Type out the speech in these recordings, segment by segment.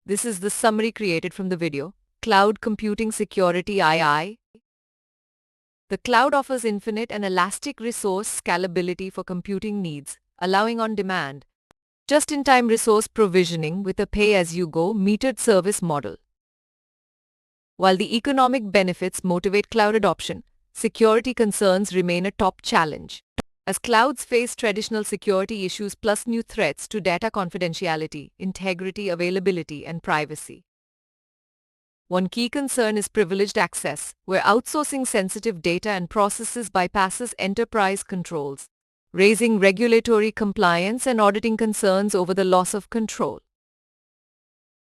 This is the summary created from the video. Cloud Computing Security II. The cloud offers infinite and elastic resource scalability for computing needs, allowing on-demand, just-in-time resource provisioning with a pay-as-you-go metered service model. While the economic benefits motivate cloud adoption, security concerns remain a top challenge, as clouds face traditional security issues plus new threats to data confidentiality, integrity, availability, and privacy. One key concern is privileged access, where outsourcing sensitive data and processes bypasses enterprise controls, raising regulatory compliance and auditing concerns over the loss of control.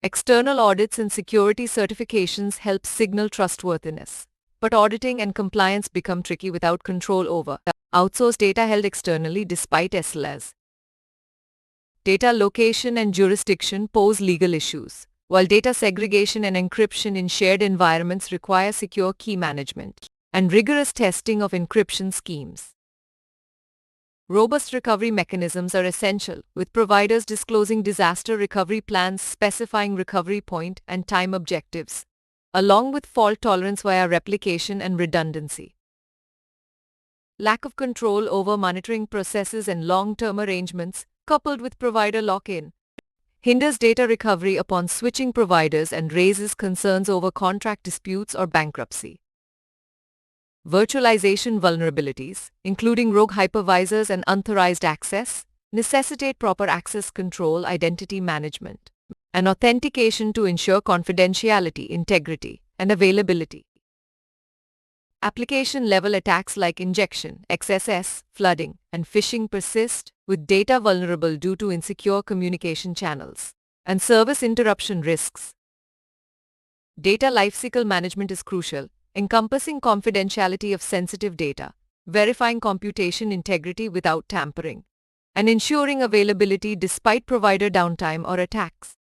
External audits and security certifications help signal trustworthiness, but auditing and compliance become tricky without control over outsourced data held externally despite SLAs. Data location and jurisdiction pose legal issues, while data segregation and encryption in shared environments require secure key management and rigorous testing of encryption schemes. Robust recovery mechanisms are essential, with providers disclosing disaster recovery plans specifying recovery point and time objectives, along with fault tolerance via replication and redundancy. Lack of control over monitoring processes and long-term arrangements, coupled with provider lock-in, hinders data recovery upon switching providers and raises concerns over contract disputes or bankruptcy. Virtualization vulnerabilities, including rogue hypervisors and unauthorized access, necessitate proper access control, identity management, and authentication to ensure confidentiality, integrity, and availability. Application-level attacks like injection, XSS, flooding, and phishing persist, with data vulnerable due to insecure communication channels and service interruption risks. Data lifecycle management is crucial, encompassing confidentiality of sensitive data, verifying computation integrity without tampering, and ensuring availability despite provider downtime or attacks.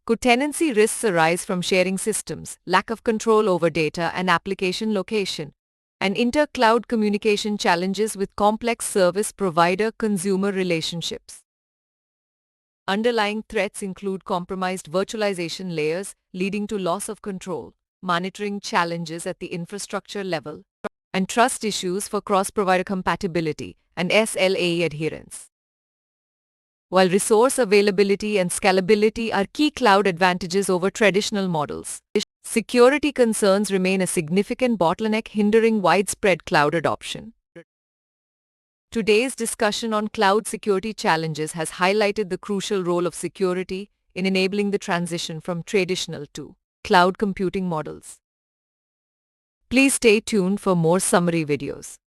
Co-tenancy risks arise from sharing systems, lack of control over data and application location, and inter-cloud communication challenges with complex service provider-consumer relationships. Underlying threats include compromised virtualization layers leading to loss of control, monitoring challenges at the infrastructure level, and trust issues for cross-provider compatibility and SLA adherence. While resource availability and scalability are key cloud advantages over traditional models, security concerns remain a significant bottleneck hindering widespread cloud adoption. Today's discussion on cloud security challenges has highlighted the crucial role of security in enabling the transition from traditional to cloud computing models. Please stay tuned for more summary videos.